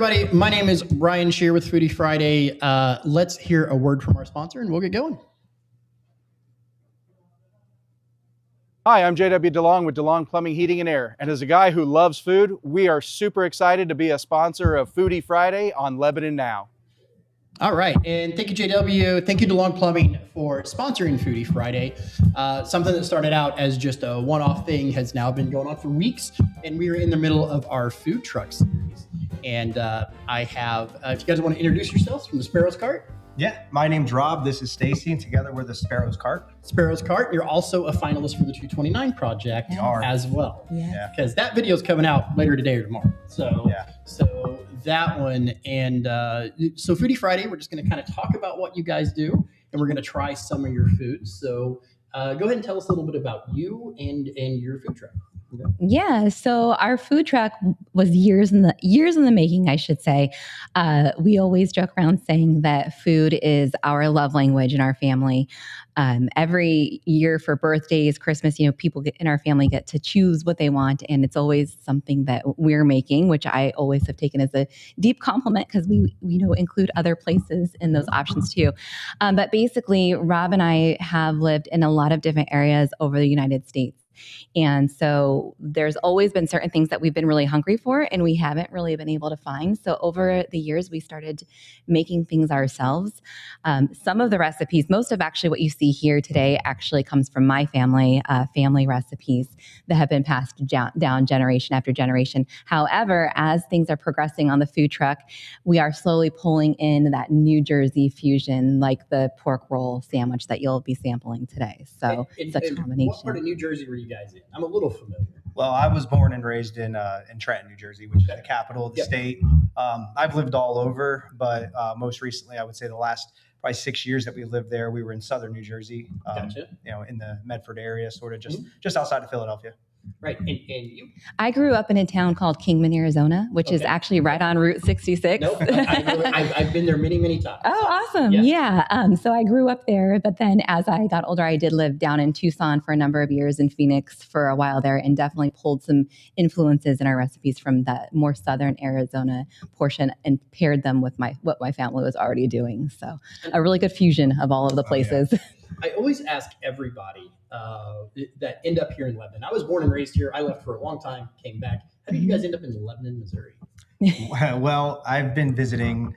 everybody. My name is Brian Shear with Foodie Friday. Let's hear a word from our sponsor and we'll get going. Hi, I'm JW DeLong with DeLong Plumbing, Heating, and Air. And as a guy who loves food, we are super excited to be a sponsor of Foodie Friday on Lebanon Now. All right. And thank you, JW. Thank you, DeLong Plumbing, for sponsoring Foodie Friday. Something that started out as just a one-off thing has now been going on for weeks. And we are in the middle of our food truck series. And I have, if you guys want to introduce yourselves from the Sparrow's Cart. Yeah, my name's Rob. This is Stacy, and together we're the Sparrow's Cart. Sparrow's Cart. You're also a finalist for the 229 project as well. Yeah. Because that video is coming out later today or tomorrow. So, so that one. And so Foodie Friday, we're just going to kind of talk about what you guys do, and we're going to try some of your food. So go ahead and tell us a little bit about you and your food truck. Yeah, so our food truck was years in the making, I should say. We always joke around saying that food is our love language in our family. Every year for birthdays, Christmas, people in our family get to choose what they want, and it's always something that we're making, which I always have taken as a deep compliment because we include other places in those options too. But basically, Rob and I have lived in a lot of different areas over the United States. And so there's always been certain things that we've been really hungry for and we haven't really been able to find. So over the years, we started making things ourselves. Some of the recipes, most of actually what you see here today actually comes from my family recipes that have been passed down generation after generation. However, as things are progressing on the food truck, we are slowly pulling in that New Jersey fusion, like the pork roll sandwich that you'll be sampling today. So it's a combination. What part of New Jersey were you guys in? I'm a little familiar. Well, I was born and raised in Trenton, New Jersey, which is the capital of the state. I've lived all over, but most recently, I would say the last probably 6 years that we lived there, we were in southern New Jersey, Gotcha. In the Medford area, sort of just outside of Philadelphia. Right. And you? I grew up in a town called Kingman, Arizona, which is actually right on Route 66. Nope. I've been there many, many times. Oh, awesome. Yeah. So I grew up there, but then as I got older, I did live down in Tucson for a number of years, in Phoenix for a while there, and definitely pulled some influences in our recipes from that more southern Arizona portion and paired them with what my family was already doing. So a really good fusion of all of the places. Oh, yeah. I always ask everybody that end up here in Lebanon. I was born and raised here. I left for a long time, came back. How did you guys end up in Lebanon, Missouri? Well, I've been visiting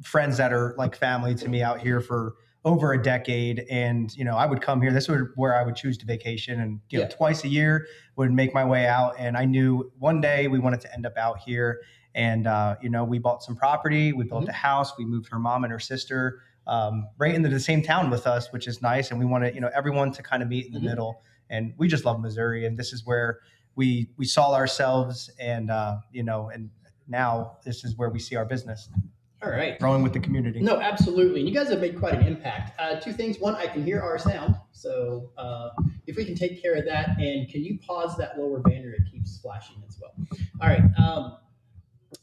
friends that are like family to me out here for over a decade. And, I would come here. This was where I would choose to vacation. And, twice a year would make my way out. And I knew one day we wanted to end up out here. And, we bought some property. We built a house. We moved her mom and her sister right into the same town with us, which is nice. And we wanted, everyone to kind of meet in the middle. And we just love Missouri. And this is where we saw ourselves. And, and now this is where we see our business. All right. Growing with the community. No, absolutely. And you guys have made quite an impact. Two things. One, I can hear our sound. So if we can take care of that. And can you pause that lower banner? It keeps flashing as well. All right.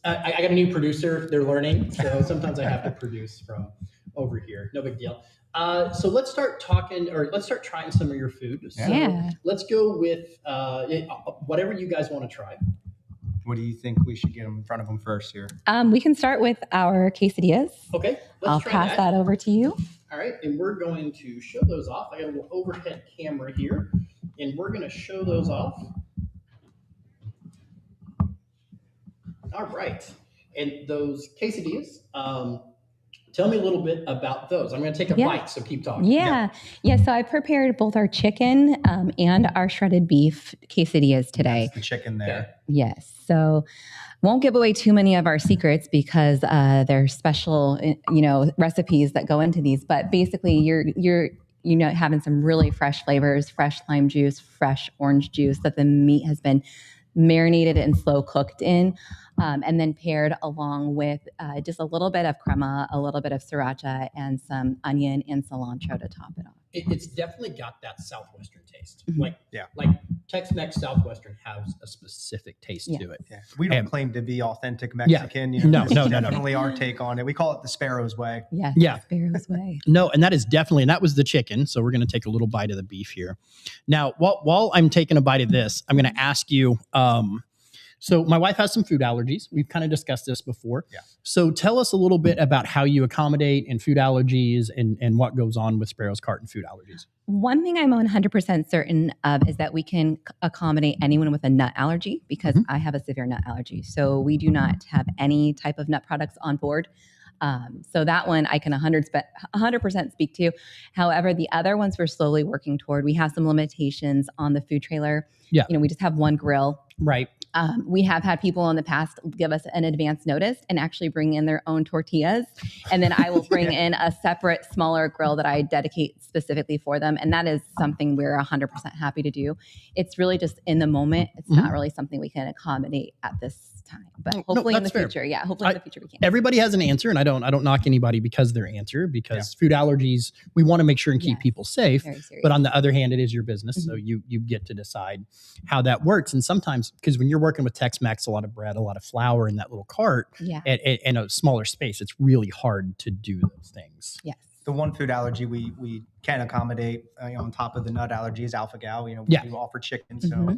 I got a new producer. They're learning. So sometimes I have to produce from over here. No big deal. So let's start trying some of your food. So let's go with whatever you guys want to try. What do you think we should get in front of them first here? We can start with our quesadillas. Okay. I'll pass that over to you. All right. And we're going to show those off. I got a little overhead camera here, and we're going to show those off. All right. And those quesadillas, tell me a little bit about those. I'm going to take a bite, so keep talking. Yeah. So I prepared both our chicken and our shredded beef quesadillas today. That's the chicken there. Okay. Yes. So won't give away too many of our secrets because there's special, recipes that go into these. But basically, you're having some really fresh flavors, fresh lime juice, fresh orange juice that the meat has been marinated and slow cooked in. And then paired along with just a little bit of crema, a little bit of sriracha, and some onion and cilantro to top it off. It's definitely got that Southwestern taste. Mm-hmm. Like Tex-Mex Southwestern has a specific taste to it. Yeah. We don't claim to be authentic Mexican. No. Definitely our take on it. We call it the Sparrow's way. Yeah. Sparrow's way. No, and that was the chicken. So we're going to take a little bite of the beef here. Now, while I'm taking a bite of this, I'm going to ask you, So my wife has some food allergies. We've kind of discussed this before. Yeah. So tell us a little bit about how you accommodate in food allergies and what goes on with Sparrow's cart and food allergies. One thing I'm 100% certain of is that we can accommodate anyone with a nut allergy because I have a severe nut allergy. So we do not have any type of nut products on board. So that one I can 100% speak to. However, the other ones we're slowly working toward. We have some limitations on the food trailer. Yeah. We just have one grill. Right. We have had people in the past give us an advance notice and actually bring in their own tortillas. And then I will bring in a separate, smaller grill that I dedicate specifically for them. And that is something we're 100% happy to do. It's really just in the moment. It's not really something we can accommodate at this time. But hopefully in the future, fair. yeah, hopefully in the future we can. Everybody has an answer, and I don't knock anybody because of their answer, because food allergies, we want to make sure and keep people safe. Very serious. But on the other hand, it is your business, so you get to decide how that works. And sometimes, because when you're working with Tex-Mex, a lot of bread, a lot of flour in that little cart, in a smaller space, it's really hard to do those things. Yes. The one food allergy we can accommodate on top of the nut allergy is alpha-gal. We do offer chicken, so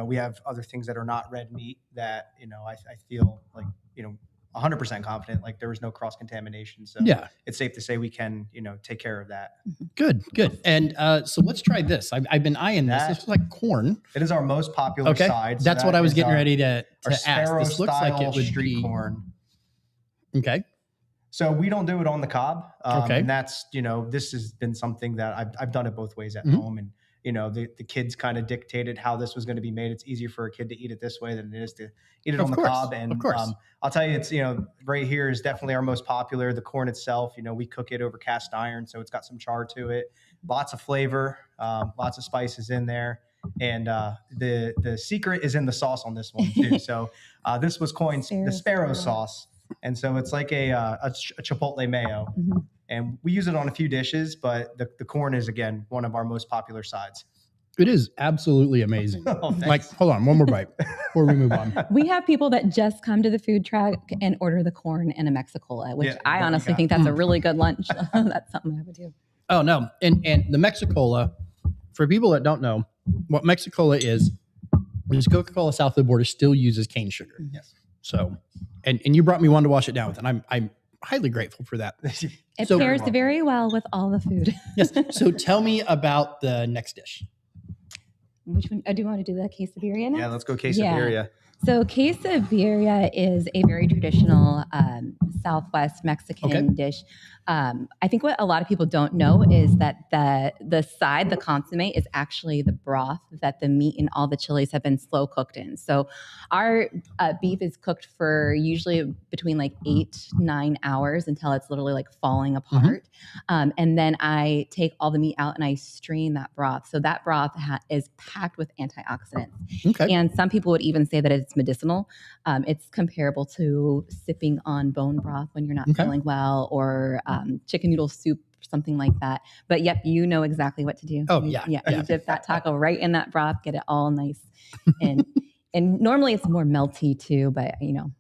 we have other things that are not red meat that I feel like 100% confident like there was no cross contamination. So it's safe to say we can take care of that. Good. And so let's try this. I've been eyeing this. This is like corn. It is our most popular side. So that's what I was getting ready to ask. Sparrow This looks like it would street be corn. Okay. So we don't do it on the cob. Okay. And that's, this has been something that I've done it both ways at home. And, the kids kind of dictated how this was going to be made. It's easier for a kid to eat it this way than it is to eat it on the cob. And I'll tell you, it's, right here is definitely our most popular. The corn itself, we cook it over cast iron. So it's got some char to it, lots of flavor, lots of spices in there. And the secret is in the sauce on this one too. So this was coined the Sparrow sauce. And so it's like a chipotle mayo. And we use it on a few dishes, but the corn is, again, one of our most popular sides. It is absolutely amazing. Hold on, one more bite before we move on. We have people that just come to the food truck and order the corn and a Mexicola, which I honestly think that's a really good lunch. That's something I would do. Oh, no. And the Mexicola, for people that don't know, what Mexicola is Coca-Cola south of the border still uses cane sugar. Yes. So, and you brought me one to wash it down with, and I'm highly grateful for that. It pairs very well with all the food. Yes. So tell me about the next dish. Which one? Do you want to do the quesadilla now? Yeah, let's go quesadilla. Yeah. So quesadilla is a very traditional Southwest Mexican dish. I think what a lot of people don't know is that the side, the consomme, is actually the broth that the meat and all the chilies have been slow cooked in. So our beef is cooked for usually between like 8-9 hours until it's literally like falling apart. And then I take all the meat out and I strain that broth. So that broth is packed with antioxidants. Okay. And some people would even say that it's medicinal. It's comparable to sipping on bone broth when you're not feeling well, or chicken noodle soup, something like that. But yep, you know exactly what to do. Oh, yeah. You dip that taco right in that broth, get it all nice. And normally it's more melty too, but And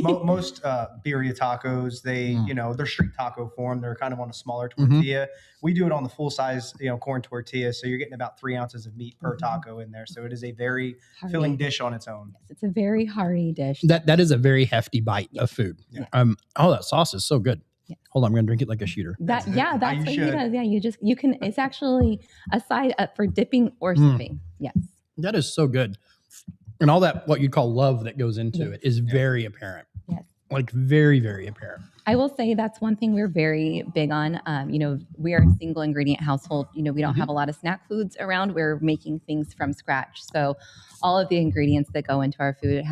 most birria tacos, they're street taco form. They're kind of on a smaller tortilla. We do it on the full size, corn tortilla. So you're getting about 3 ounces of meat per taco in there. So it is a very filling dish on its own. Yes, it's a very hearty dish. That is a very hefty bite of food. Yeah. That sauce is so good. Yes. Hold on, I'm gonna drink it like a shooter. That's what he does. Yeah, you can. It's actually a side up for dipping or sipping. Yes. That is so good. And all that, what you'd call love that goes into it is very apparent. Yes. Like very, very apparent. I will say that's one thing we're very big on. We are a single ingredient household. We don't have a lot of snack foods around. We're making things from scratch. So all of the ingredients that go into our food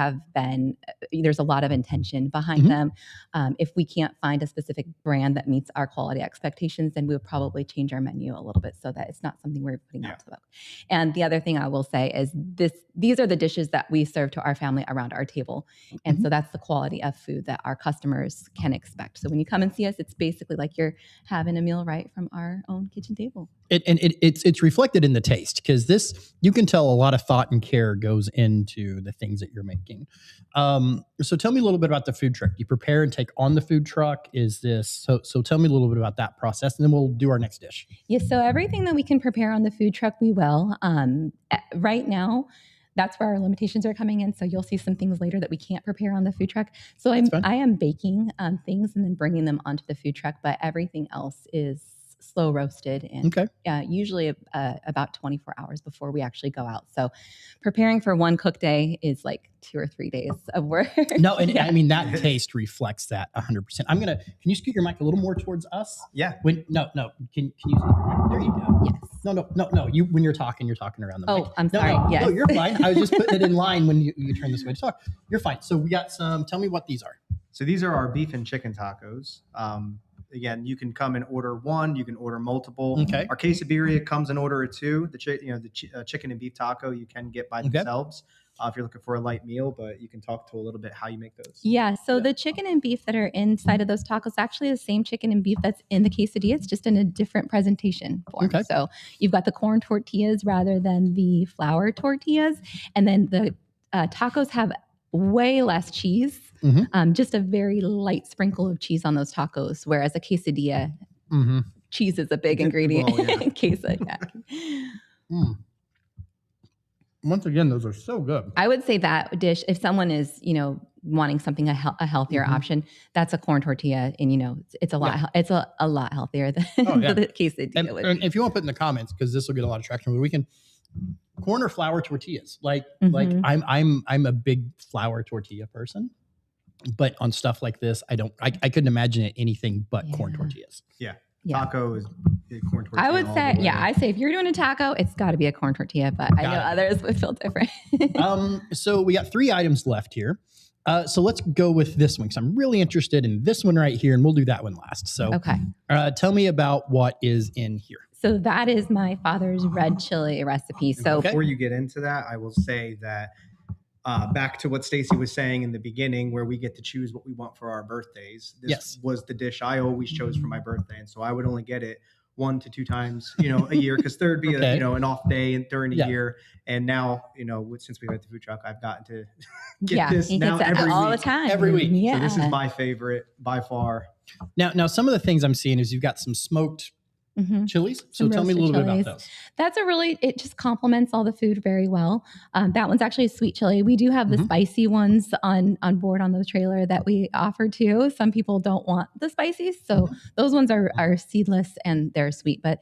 there's a lot of intention behind them. If we can't find a specific brand that meets our quality expectations, then we would probably change our menu a little bit so that it's not something we're putting out to the public. And the other thing I will say is these are the dishes that we serve to our family around our table. And so that's the quality of food that our customers can expect. So when you come and see us, it's basically like you're having a meal right from our own kitchen table. It's reflected in the taste, because this, you can tell a lot of thought and care goes into the things that you're making. So tell me a little bit about the food truck. You prepare and take on the food truck. So tell me a little bit about that process, and then we'll do our next dish. Yes. So everything that we can prepare on the food truck, we will. Right now, that's where our limitations are coming in. So you'll see some things later that we can't prepare on the food truck. So That's fine. I am baking things and then bringing them onto the food truck, but everything else is slow roasted and Okay. usually about 24 hours before we actually go out. So preparing for one cook day is like 2 or 3 days of work. No, and I mean that taste reflects that 100%. Can you scoot your mic a little more towards us? Yeah. No. Can you scoot your mic? There you go. Yes. No. You when you're talking around the mic. Oh, I'm No, sorry. no, Yes. no, you're fine. I was just putting it in line when you turn this way to talk. You're fine. So we got some. Tell me what these are. So these are our beef and chicken tacos. Again, you can come and order one. You can order multiple. Okay. Our quesadilla comes in order of two. The chicken and beef taco you can get by themselves if you're looking for a light meal, but you can talk to a little bit how you make those. Yeah. So the chicken and beef that are inside of those tacos actually the same chicken and beef that's in the quesadilla. It's just in a different presentation form. Okay. So you've got the corn tortillas rather than the flour tortillas, and then the tacos have way less cheese. Just a very light sprinkle of cheese on those tacos, whereas a quesadilla, cheese is a big ingredient. Well, yeah. Once again, those are so good. I would say that dish, if someone is, wanting something a healthier option, that's a corn tortilla, and it's a lot. It's a lot healthier than the quesadilla. And if you want to put in the comments, because this will get a lot of traction, we can corn or flour tortillas. Like I'm a big flour tortilla person. But on stuff like this, I couldn't imagine it anything but corn tortillas. Yeah. Taco is corn tortilla. I would say, I say if you're doing a taco, it's got to be a corn tortilla, but I know others would feel different. So we got 3 items left here. So let's go with this one because I'm really interested in this one right here, and we'll do that one last. So tell me about what is in here. So that is my father's red chili recipe. So before you get into that, I will say that back to what Stacy was saying in the beginning, where we get to choose what we want for our birthdays. This was the dish I always chose for my birthday, and so I would only get it 1 to 2 times, a year, because there would be an off day during the year. And now, since we've had the food truck, I've gotten to get this now every all week. the time. Every week. Yeah. So this is my favorite by far. Now some of the things I'm seeing is you've got some smoked chilies. So tell me a little bit about those. That's it just complements all the food very well. That one's actually a sweet chili. We do have the spicy ones on board on the trailer that we offer too. Some people don't want the spicy, so those ones are seedless and they're sweet. But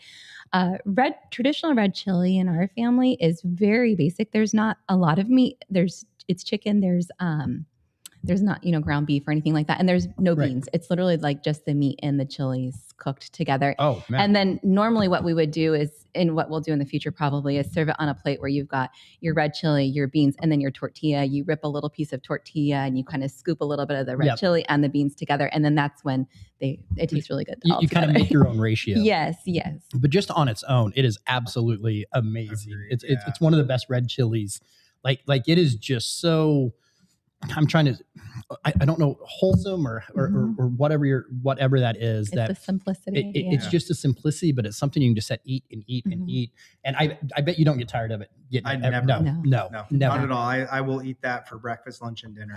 traditional red chili in our family is very basic. There's not a lot of meat. It's chicken. There's not, ground beef or anything like that. And there's no beans. It's literally like just the meat and the chilies cooked together. Oh, man. And then normally what we would do is, and what we'll do in the future probably, is serve it on a plate where you've got your red chili, your beans, and then your tortilla. You rip a little piece of tortilla and you kind of scoop a little bit of the red chili and the beans together. And then that's when it tastes really good. You kind of make your own ratio. Yes. But just on its own, it is absolutely amazing. Agreed, it's one of the best red chilies. Like it is just so... I'm trying to, I don't know, wholesome or whatever that is. It's that the simplicity. It's just a simplicity, but it's something you can just eat and eat and eat. And I bet you don't get tired of it. Never. No, not at all. I will eat that for breakfast, lunch, and dinner.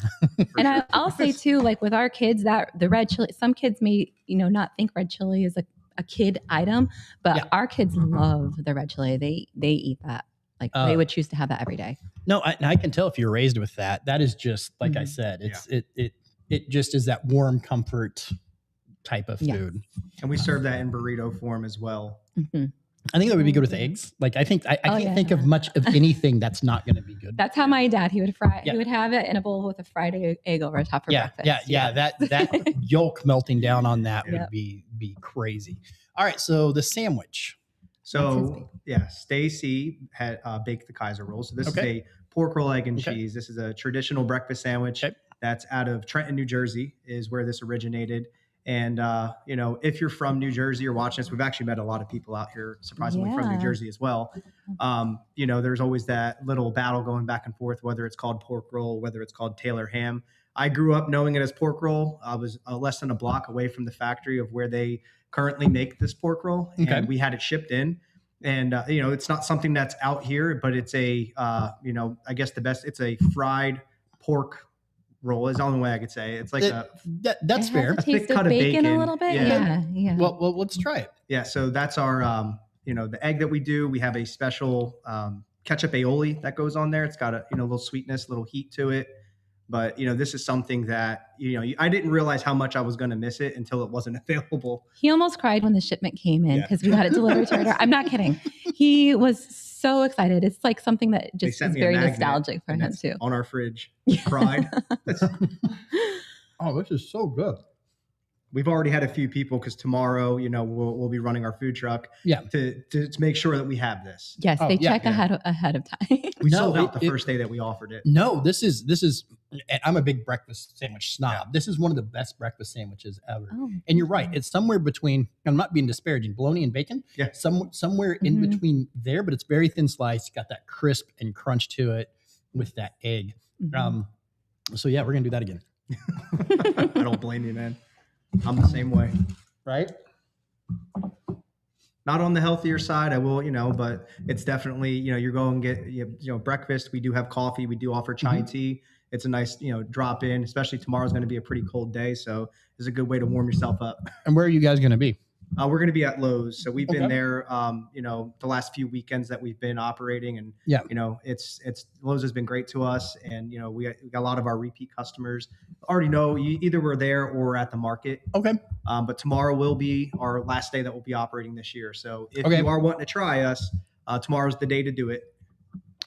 And I'll say too, like with our kids, that the red chili, some kids may, not think red chili is a kid item, but our kids love the red chili. They eat that. Like they would choose to have that every day. No, I can tell if you're raised with that. That is just like I said. It just is that warm comfort type of food. And we serve that in burrito form as well. I think that would be good with eggs. Like I can't think of much of anything that's not going to be good. That's how my dad, he would fry. He would have it in a bowl with a fried egg over top for breakfast. Yeah. That yolk melting down on that would be crazy. All right, so the sandwich. So Stacy had baked the Kaiser roll. So this is a pork roll, egg, and cheese. This is a traditional breakfast sandwich that's out of Trenton, New Jersey, is where this originated. And if you're from New Jersey or watching this, we've actually met a lot of people out here, surprisingly from New Jersey as well. There's always that little battle going back and forth, whether it's called pork roll, whether it's called Taylor ham. I grew up knowing it as pork roll. I was less than a block away from the factory of where they currently make this pork roll, and we had it shipped in. And it's not something that's out here, but it's a I guess it's a fried pork roll is the only way I could say it. It's like that's fair. A thick cut of bacon a little bit. Yeah. Well, let's try it. Yeah. So that's our the egg that we do. We have a special ketchup aioli that goes on there. It's got a little sweetness, little heat to it. But this is something that I didn't realize how much I was going to miss it until it wasn't available. He almost cried when the shipment came in because we got it delivered to our door. I'm not kidding. He was so excited. It's like something that just is very nostalgic for him too. On our fridge, cried. Oh, this is so good. We've already had a few people because tomorrow, we'll be running our food truck. Yeah. To make sure that we have this. Yes, they check ahead of time. We sold out the first day that we offered it. No, this is. I'm a big breakfast sandwich snob. Yeah. This is one of the best breakfast sandwiches ever. Oh, and you're right. It's somewhere between. I'm not being disparaging. Bologna and bacon. Yeah. Somewhere in between there, but it's very thin slice. Got that crisp and crunch to it with that egg. So yeah, we're gonna do that again. I don't blame you, man. I'm the same way. Right? Not on the healthier side, I will, but it's definitely, you're going to get, breakfast. We do have coffee. We do offer chai tea. It's a nice, drop in, especially tomorrow's going to be a pretty cold day. So it's a good way to warm yourself up. And where are you guys going to be? We're going to be at Lowe's. So we've been there, the last few weekends that we've been operating, and it's Lowe's has been great to us, and we got a lot of our repeat customers already know either we're there or we're at the market. Okay. But tomorrow will be our last day that we'll be operating this year. So if you are wanting to try us, tomorrow's the day to do it.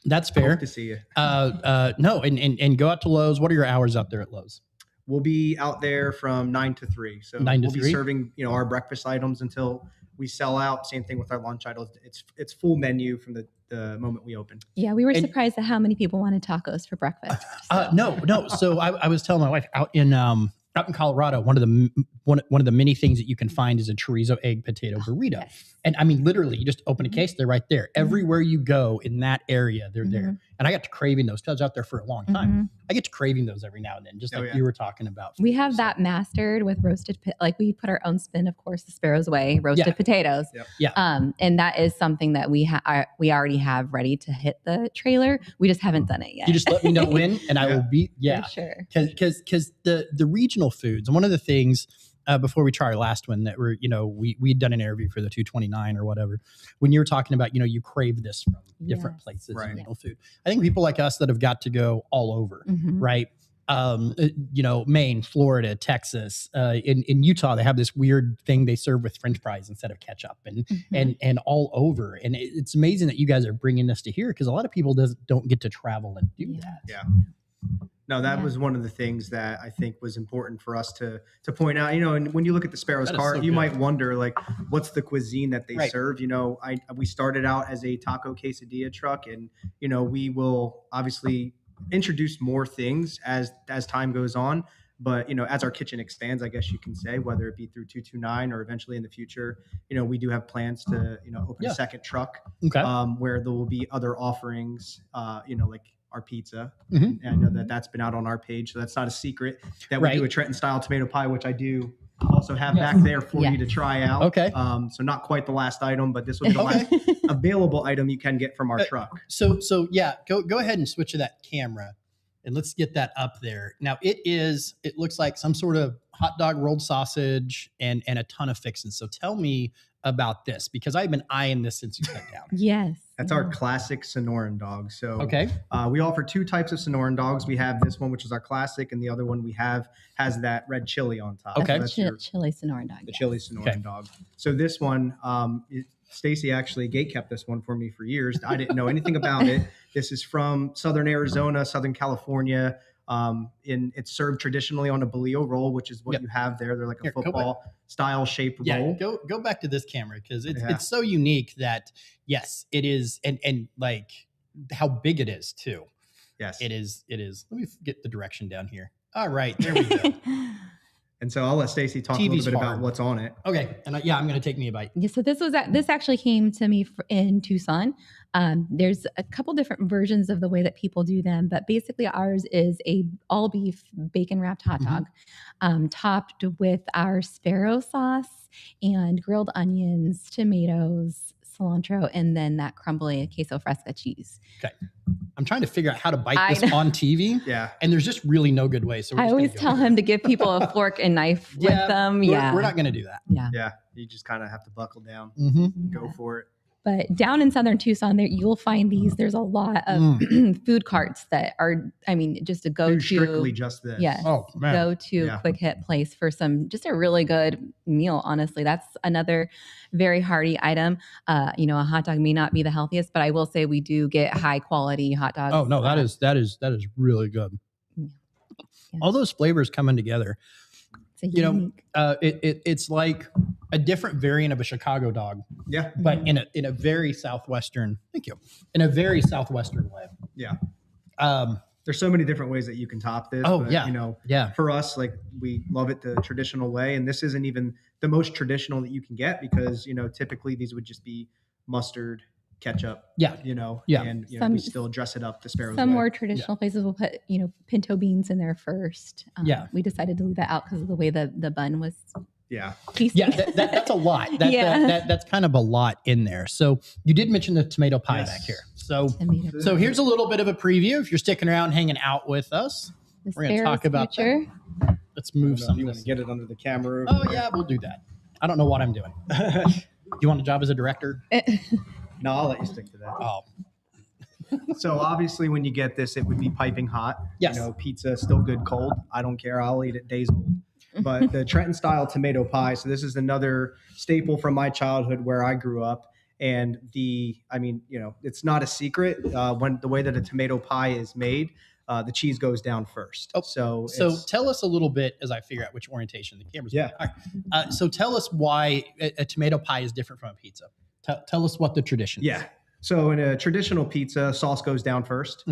That's fair. Hope to see you. No, and go out to Lowe's. What are your hours out there at Lowe's? We'll be out there from 9 to 3. So 9 to 3? We'll be serving, our breakfast items until we sell out. Same thing with our lunch items. It's full menu from the moment we open. Yeah, we were surprised at how many people wanted tacos for breakfast. So. No. So I was telling my wife out in Colorado, one of the many things that you can find is a chorizo egg potato burrito. Yes. And I mean, literally, you just open a case, they're right there. Everywhere you go in that area, they're there. And I got to craving those. I was out there for a long time. I get to craving those every now and then, just like you were talking about. We have that mastered with roasted, we put our own spin, of course, the Sparrow's way, roasted potatoes. Yep. Yeah. And that is something that we already have ready to hit the trailer. We just haven't done it yet. You just let me know when, and I will be, For sure. Because the regional foods, and one of the things, before we try our last one that we'd done an interview for the 229 or whatever, when you were talking about, you crave this from different places, regional food. I think people like us that have got to go all over, right? Maine, Florida, Texas, in Utah, they have this weird thing they serve with French fries instead of ketchup and all over. And it's amazing that you guys are bringing this to here, because a lot of people don't get to travel and do that. Yeah. No, that was one of the things that I think was important for us to point out. And when you look at the Sparrow's cart, you might wonder, like, what's the cuisine that they serve? We started out as a taco quesadilla truck, and we will obviously introduce more things as time goes on. But as our kitchen expands, I guess you can say, whether it be through 229 or eventually in the future, we do have plans to open a second truck, where there will be other offerings, like our pizza. And I know that's been out on our page, so that's not a secret that we do a Trenton style tomato pie, which I do also have back there for you to try out. Okay. So not quite the last item, but this will be the last available item you can get from our truck. So yeah, go ahead and switch to that camera, and let's get that up there. Now it looks like some sort of hot dog, rolled sausage, and a ton of fixings. So tell me about this, because I've been eyeing this since you sat down. Yes. That's our classic Sonoran dog. So we offer two types of Sonoran dogs. We have this one, which is our classic, and the other one we have has that red chili on top. Okay. That's chili Sonoran dog. The chili Sonoran dog. So this one, Stacy actually gatekept this one for me for years. I didn't know anything about it. This is from Southern Arizona, Southern California. It's served traditionally on a bolillo roll, which is what you have there. They're like a football style shaped roll. Go back to this camera, because it's so unique that it is, and like how big it is too. Yes, it is. Let me get the direction down here. All right, there we go. And so I'll let Stacy talk a little bit about what's on it. Okay, and I'm going to take me a bite. Yeah, so this actually came to me in Tucson. There's a couple different versions of the way that people do them, but basically ours is a all beef bacon wrapped hot dog, topped with our Sparrow sauce and grilled onions, tomatoes, cilantro, and then that crumbly queso fresca cheese. Okay. I'm trying to figure out how to bite this on TV. Yeah. And there's just really no good way. So I always tell him to give people a fork and knife with them. We're not going to do that. Yeah. Yeah. You just kind of have to buckle down, go for it. But down in southern Tucson, there you'll find these. There's a lot of food carts that are, I mean, just a go-to. Strictly just this. Yes. Oh, man. Go-to quick hit place for just a really good meal. Honestly, that's another very hearty item. A hot dog may not be the healthiest, but I will say we do get high quality hot dogs. Oh no, that is really good. Yes. All those flavors coming together. It's unique. It's like a different variant of a Chicago dog. Yeah. But in a very southwestern. Thank you. In a very southwestern way. Yeah. There's so many different ways that you can top this. Oh, but, yeah. For us, like, we love it the traditional way, and this isn't even the most traditional that you can get because typically these would just be mustard, ketchup. Yeah. And we still dress it up the Sparrow's Some way. more traditional places will put pinto beans in there first. We decided to leave that out because of the way the bun was. Yeah. Tasty. Yeah, that's a lot. That's kind of a lot in there. So you did mention the tomato pie back here. So here's a little bit of a preview. If you're sticking around, hanging out with us, we're going to talk about that. Let's move some. You want to get it under the camera? Oh yeah, we'll do that. I don't know what I'm doing. You want a job as a director? No, I'll let you stick to that. Oh. So obviously, when you get this, it would be piping hot. Yes. Pizza still good cold. I don't care. I'll eat it days old. But the Trenton style tomato pie. So this is another staple from my childhood where I grew up. And it's not a secret when the way that a tomato pie is made, the cheese goes down first. Oh, so tell us a little bit as I figure out which orientation the camera's. Yeah. All right. So tell us why a tomato pie is different from a pizza. Tell us what the tradition is. Yeah. So in a traditional pizza, sauce goes down first,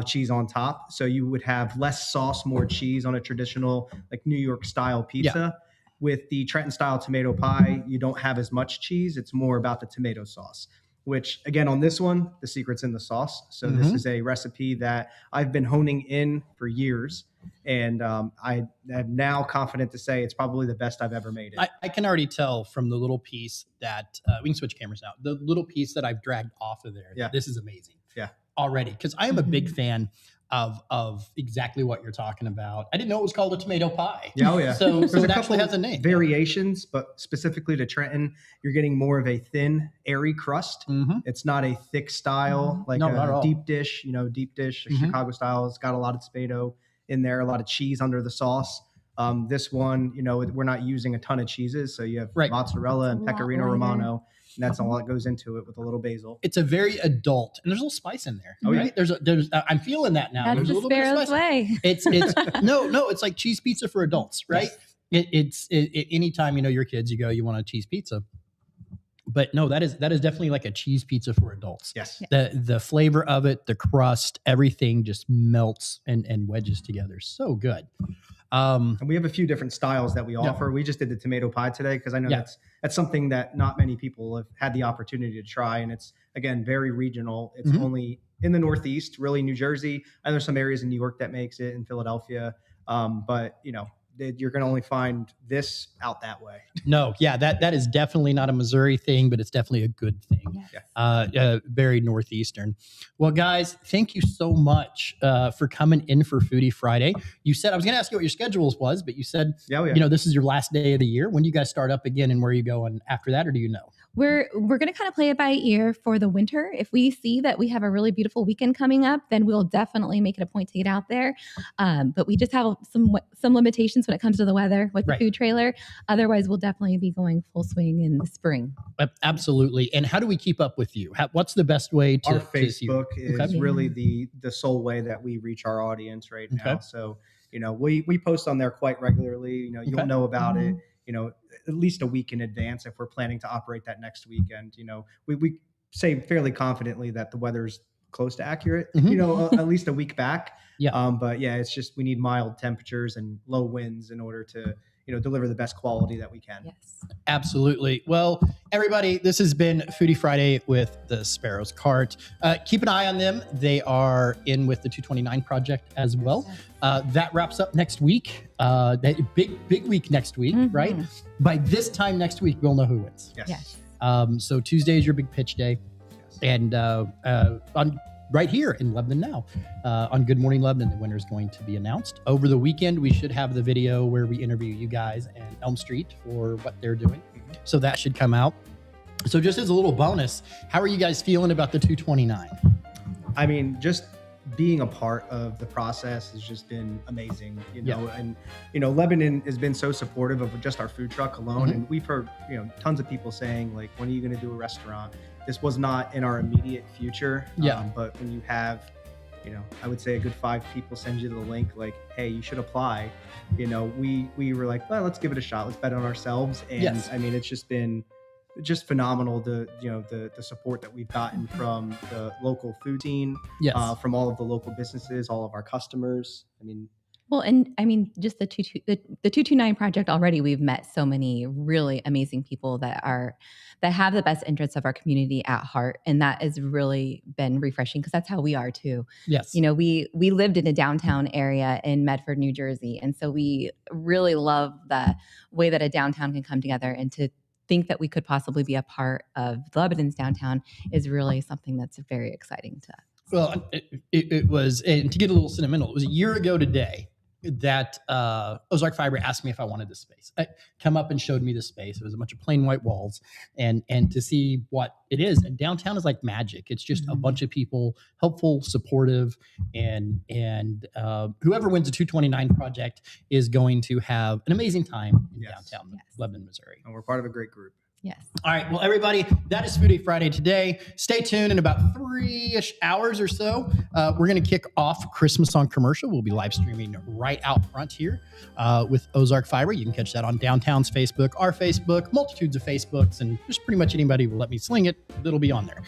cheese on top. So you would have less sauce, more cheese on a traditional like New York style pizza. Yeah. With the Trenton style tomato pie, you don't have as much cheese. It's more about the tomato sauce, which again, on this one, the secret's in the sauce. So this is a recipe that I've been honing in for years. And I am now confident to say it's probably the best I've ever made it. I can already tell from the little piece that we can switch cameras now. The little piece that I've dragged off of there. Yeah. This is amazing. Yeah. Already. Because I am a big fan of exactly what you're talking about. I didn't know it was called a tomato pie. Yeah, oh yeah. So it actually has a name. Variations, but specifically to Trenton, you're getting more of a thin, airy crust. It's not a thick style like a deep dish. Deep dish, Chicago style. It's got a lot of tomato in there, a lot of cheese under the sauce. This one, we're not using a ton of cheeses. So you have mozzarella and pecorino romano, and that's all that goes into it with a little basil. It's a very adult, and there's a little spice in there. Oh, right? There's I'm feeling that now. That's there's the a little bit of Sparrow's way. It's no, it's like cheese pizza for adults, right? Yes. Anytime, your kids, you want a cheese pizza. But no, that is definitely like a cheese pizza for adults. Yes. The flavor of it, the crust, everything just melts and wedges together. So good. And we have a few different styles that we offer. We just did the tomato pie today because I know that's something that not many people have had the opportunity to try. And it's, again, very regional. It's only in the Northeast, really New Jersey. And there's some areas in New York that makes it, in Philadelphia. But, you're going to only find this out that way. No, yeah, that is definitely not a Missouri thing, but it's definitely a good thing. Yes. Very Northeastern. Well, guys, thank you so much for coming in for Foodie Friday. You said, I was going to ask you what your schedules was, but you said, this is your last day of the year. When do you guys start up again and where are you going after that, or do you know? We're going to kind of play it by ear for the winter. If we see that we have a really beautiful weekend coming up, then we'll definitely make it a point to get out there. But we just have some limitations when it comes to the weather with the food trailer. Otherwise, we'll definitely be going full swing in the spring. Absolutely. And how do we keep up with you? What's the best way to? Our Facebook is really the sole way that we reach our audience right now. So, we post on there quite regularly. You'll know about it. At least a week in advance if we're planning to operate that next weekend. We say fairly confidently that the weather's close to accurate, at least a week back. But it's just we need mild temperatures and low winds in order to deliver the best quality that we can. Yes, absolutely. Well, everybody, this has been Foodie Friday with the Sparrow's Cart. Keep an eye on them. They are in with the 229 project as well. That wraps up next week. Big week next week, right? By this time next week, we'll know who wins. Yes. So Tuesday is your big pitch day. Yes. And on right here in Lebanon now, on Good Morning Lebanon, the winner is going to be announced. Over the weekend, we should have the video where we interview you guys and Elm Street for what they're doing. So that should come out. So just as a little bonus, how are you guys feeling about the 229? I mean, just being a part of the process has just been amazing, and Lebanon has been so supportive of just our food truck alone. And we've heard, tons of people saying like, when are you going to do a restaurant? This was not in our immediate future. But when you have, I would say a good 5 people send you the link, like, hey, you should apply. We were like, well, let's give it a shot. Let's bet on ourselves. And I mean, it's just been phenomenal, the support that we've gotten from the local food scene, from all of the local businesses, all of our customers. Just the 229 project already, we've met so many really amazing people that have the best interests of our community at heart, and that has really been refreshing because that's how we are too. Yes, we lived in a downtown area in Medford, New Jersey, and so we really love the way that a downtown can come together, and to think that we could possibly be a part of Lebanon's downtown is really something that's very exciting to us. Well, it was, and to get a little sentimental, it was a year ago today that Ozark Fiber asked me if I wanted this space. Come up and showed me the space. It was a bunch of plain white walls, and to see what it is. And downtown is like magic. It's just a bunch of people, helpful, supportive, and whoever wins the 229 project is going to have an amazing time in downtown Lebanon, Missouri. And we're part of a great group. Yes. All right. Well, everybody, that is Foodie Friday today. Stay tuned in about 3-ish hours or so. We're going to kick off Christmas on Commercial. We'll be live streaming right out front here with Ozark Fiber. You can catch that on Downtown's Facebook, our Facebook, multitudes of Facebooks, and just pretty much anybody who will let me sling it, it'll be on there.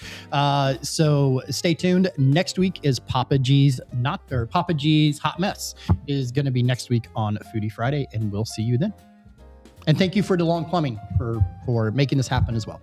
So stay tuned. Next week is Papa G's Hot Mess is going to be next week on Foodie Friday, and we'll see you then. And thank you for DeLong Plumbing for making this happen as well.